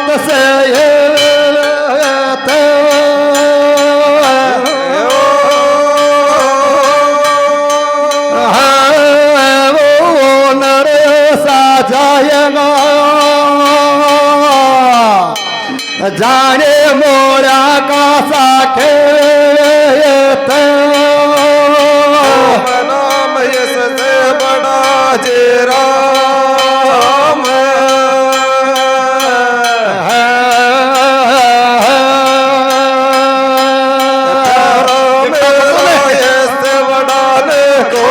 तसे येत नर साजायगा जाने मोरा का साखे नाम यस से बड़ा जे राम यस बड़ा ने को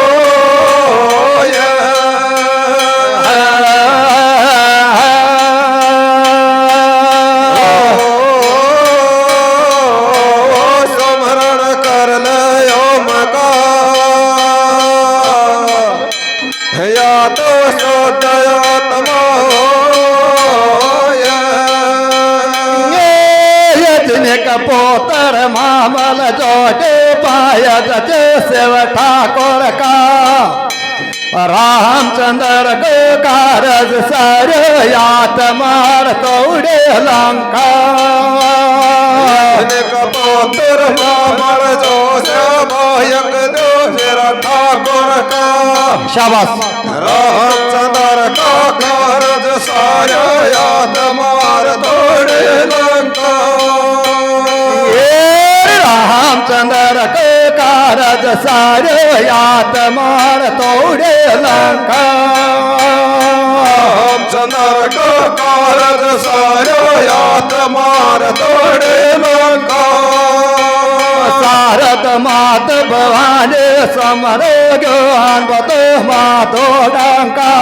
स्मरण कर लो मका या तो सदयात्मा यजने कपोतर मामल जोटे पाया जचे शिव ठाकुर का रामचंद्र को कारज सर यात मार तोड़े लंका कपोतर मामल जो सेवायक जो सिर ठाकुर का शाबाश रामचंद्र का कारज सारा याद मार तोड़े लंका रामचंद्र को कारज सारे यात मार तोड़े लंका रामचंद्र का कारज सारा याद मार तोड़े लंका सारद मात भवानी समरो ज्ञान बतो मातो डंका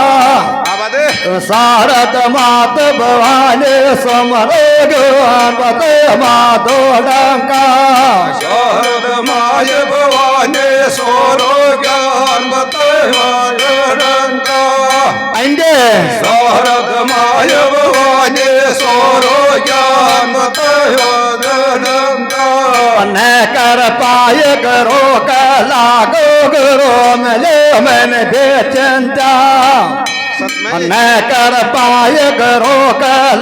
सारद मात भवानी समरो ज्ञान बतो मातो डंका शारद माय भवानी सोरो ज्ञान बतवा आएंगे शारद माय भवानी सोरो ज्ञान बतवा न कर पाए करो लागो गुरु मिले मैंने बेचंता न कर पाए करो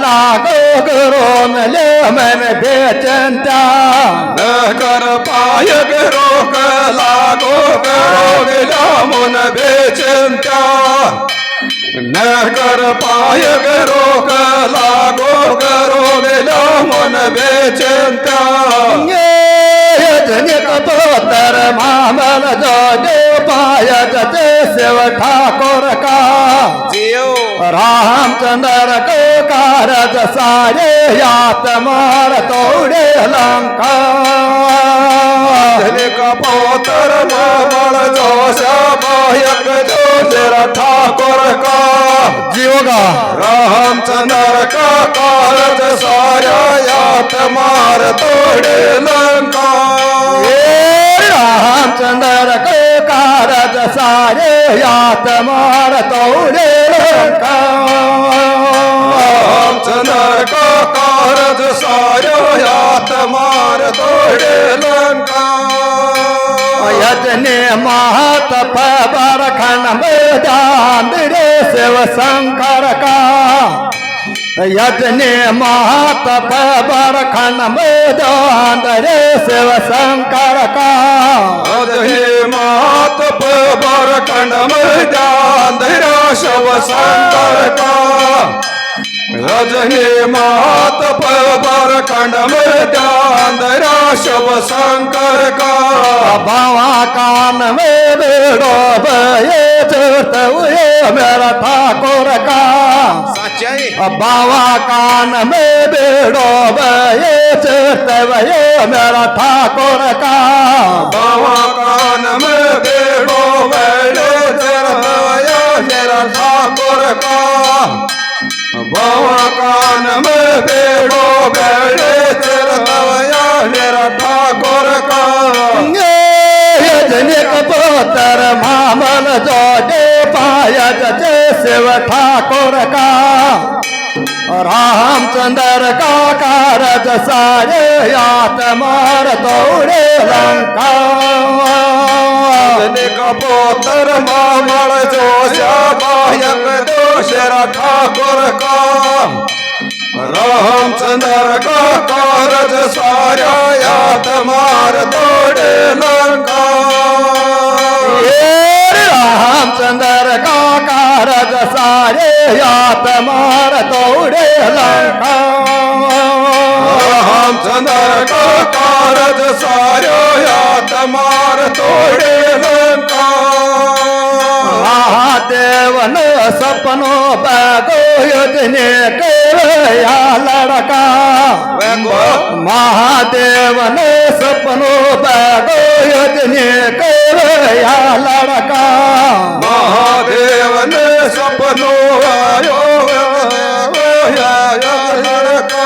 लागो गुरु मिले मैंने बेचंता न कर पाय रोक लागो करो मिला मुन बेचिंता न कर पाय रोक लागो करो मिला मुन बेचिंता यजन कपोतर मामल जोगे पाय जते शिव ठाकुर का जियो रामचंद्र को कारज सारे यात मार तोड़े लंका कपोतर मामल जो सेवायक जो सिर ठाकुर का जीवगा रामचंद्र का कारज सारा यात मार तोड़े लंका रामचंद्र को कारज सारे यात मार तोड़े लंका रामचंद्र का कारज सारा यात मार तोड़े लंका यजने महत बरखन मैदान रे शिव शंकर का यजने महत बरखन मैदान रे शिव शंकर का हे मात पर खंड मैदान धरा शव शंकर का रजनी मात पर खंड मैदान धरा शव शंकर का बाबा कान में बेड़ो बये चोट हुए मेरा ठाकुर का सच्चाई बाबा कान में बेड़ो बये चोट हुए मेरा ठाकुर का बाबा कान में बेड़ो बैठे चरया मेरा ठाकुर का बाबा कान में बेड़ो बैठे चरया मेरा ठाकुर का यजन कपोतर मामल जोगे पाया जचे शिव ठाकुर का रामचंद्र का कारज सारे यात मार तोड़े लंका कपोतर मामल जो श्यामायक दोषरा ठाकुर का रामचंद्र का कारज साऱ्या यात मार तोडे लंका रामचंद्र का कारज सारे यात मार तोडे लंका रामचंद्र का कारज साऱ्या यात मार तोडे लंका महादेवन सपनो बागो योजने या लड़का महादेवन सपनो बागो योजने या लड़का महादेव ने सपनो आयो लड़का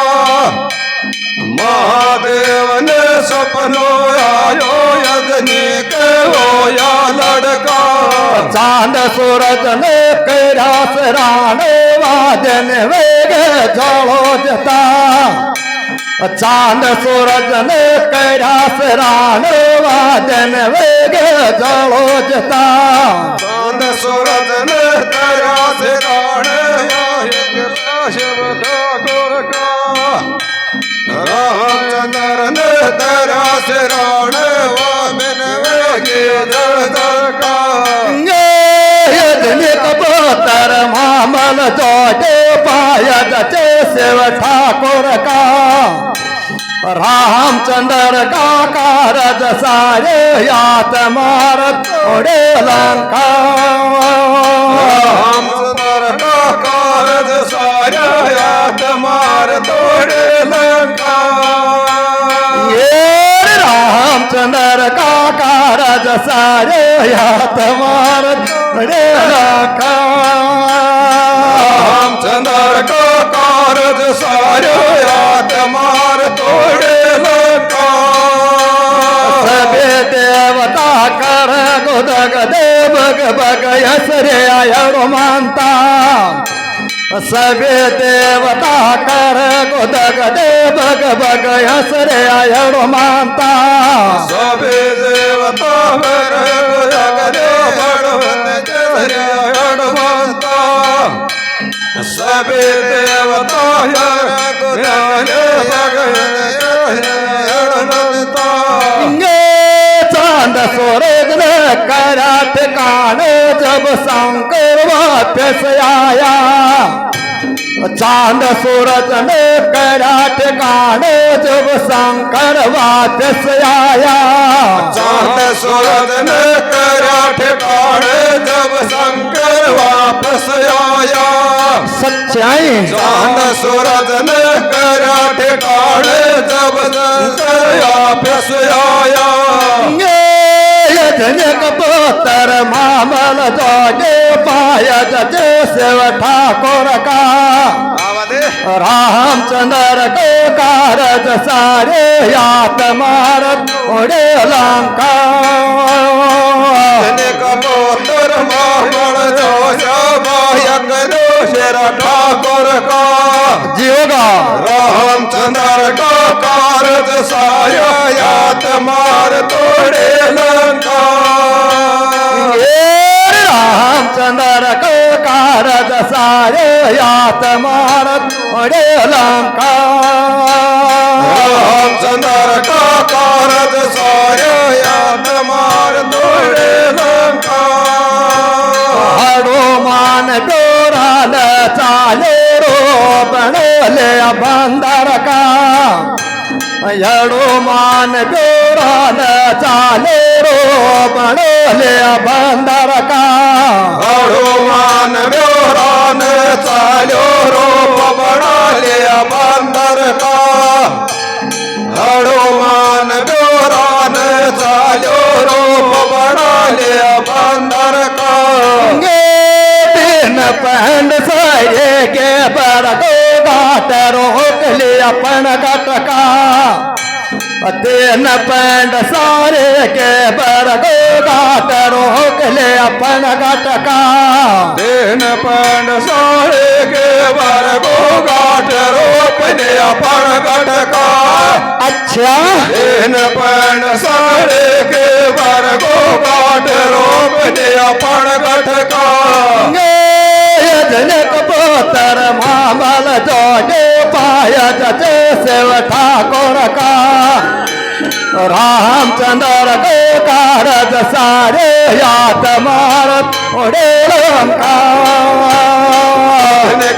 महादेव ने सपनो आयो यजनी के होया लड़का चांद सूरज ने कैरास राण वादन वेग जलो जता चांद सूरज ने कैरास राण वादन वेग जलो जता चांद सूरज ने तेरा से शिव ठाकुर का रामचंद्र ने तेरा से राण वामन वेगे जड़ का यजनी कबूतर मामल जोटे पायद चे शिव ठाकुर का रामचंद्र का कारज सारे यात मार तोड़े लंका रामचंद्र का कारज सारा याद मार तोड़े लंका ये रामचंद्र का कारज सारे यात मार तोड़े लंका रामचंद्र का कारज सारा याद मार तोड़े लंका सबे देवता कर गुदग देव बग यसरे आयो मानता सबे देवता कर गुदग देव बग यसरे आयो मानता सभी देवता सभी देवता चांद सूरज ने करा ठिकाने जब शंकर वापस आया चांद सूरज ने करा ठिकाने जब शंकर वापस आया चांद सूरज ने करा ठिकाने जब शंकर वापस आया सच्चाई चांद सूरज ने करा ठिकाने जब शंकर वापस आया यजन कबूतर मामल जोगे पायद जे शिव ठाकुर का रामचंद्र को कारज सारे यात मार उड़े लंका कबूतर मामल जो ठाकुर का जीवगा रामचंद्र का कारज साया यात मार तोड़े लंका रामचंद्र को कारज सारे यात मार उड़े लंका रामचंद्र का कारज साया यात मार तोड़े लंका हनुमान डोराल चाले रो बनोले बंदर का हनुमान डोराल चाले रो बनोले बंदर का हनुमान ब्योरान चालो रूप बना लिया बंदर का हनुमान ब्योरान चालो रूप बना लिया बंदर का दिन पहन साये के बरगो घाट रोक लिया अपन गटका दिन पैंड सारे के बरगो घाट रोक ले अपन गटका दिन पंड सारे के बर गो गाठ रोप ने अपन गटका अच्छा दिन पंड सारे के बर गो गाठ रोप ने अपन गटका जने कबूतर मामल जोगे पाया जजे सेव ठाकुर का रामचंद्र को कारज सारे यात मारत उड़े लंका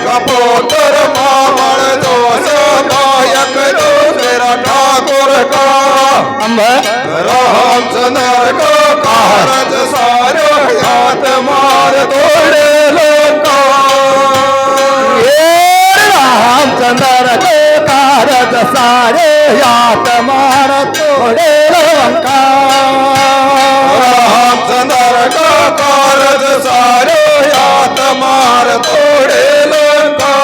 कपोतर मामल दोष नायक जो तेरा ठाकुर का रामचंद्र को कारज सारे हाथ मार तोड़े लंका रामचंद्र को कारज सारे यात मार तोड़े लंका रामचंद्र को कारज सारे हाथ मार तोड़े लंका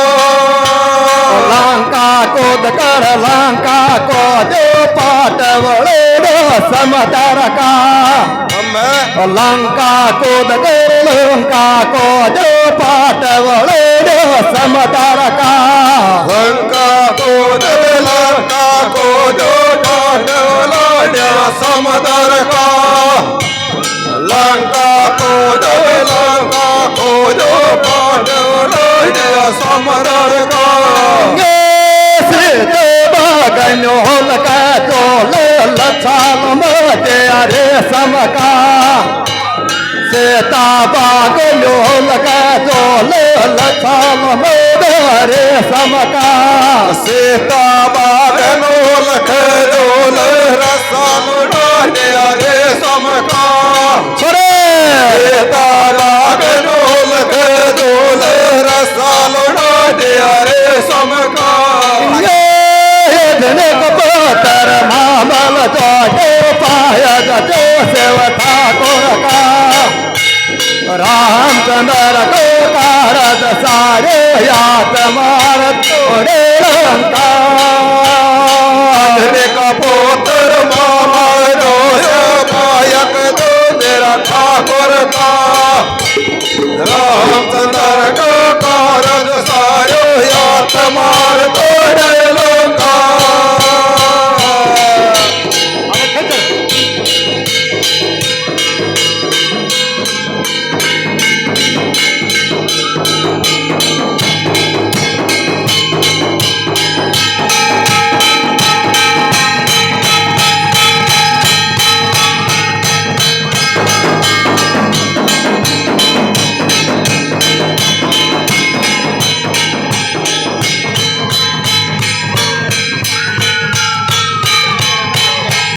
लंका कूद कर लंका को जो पाटवड़े समतर का लंका कूद कर लंका को जो पाटवड़े समतर का लंका कूद लंका को जो पाटवड़े समतर का लंका कूद लंका को जो पाटवड़े समतर का गनोल का चोल लछाल मजे अरे समका सीता बाग लोल का चोल लछाल मजे अरे समका सीता बाग लोल के जोल रसाल डाले अरे समका सीता बाग लोल के जोल रसाल डाले अरे समका जने कबूतर मामल जोगे पाया जजे सेव ठाकुर का रामचंद्र को कारज सारे यात मार तोड़े लंका कपोतर मामल दोष नायक जो तेरा ठाकुर का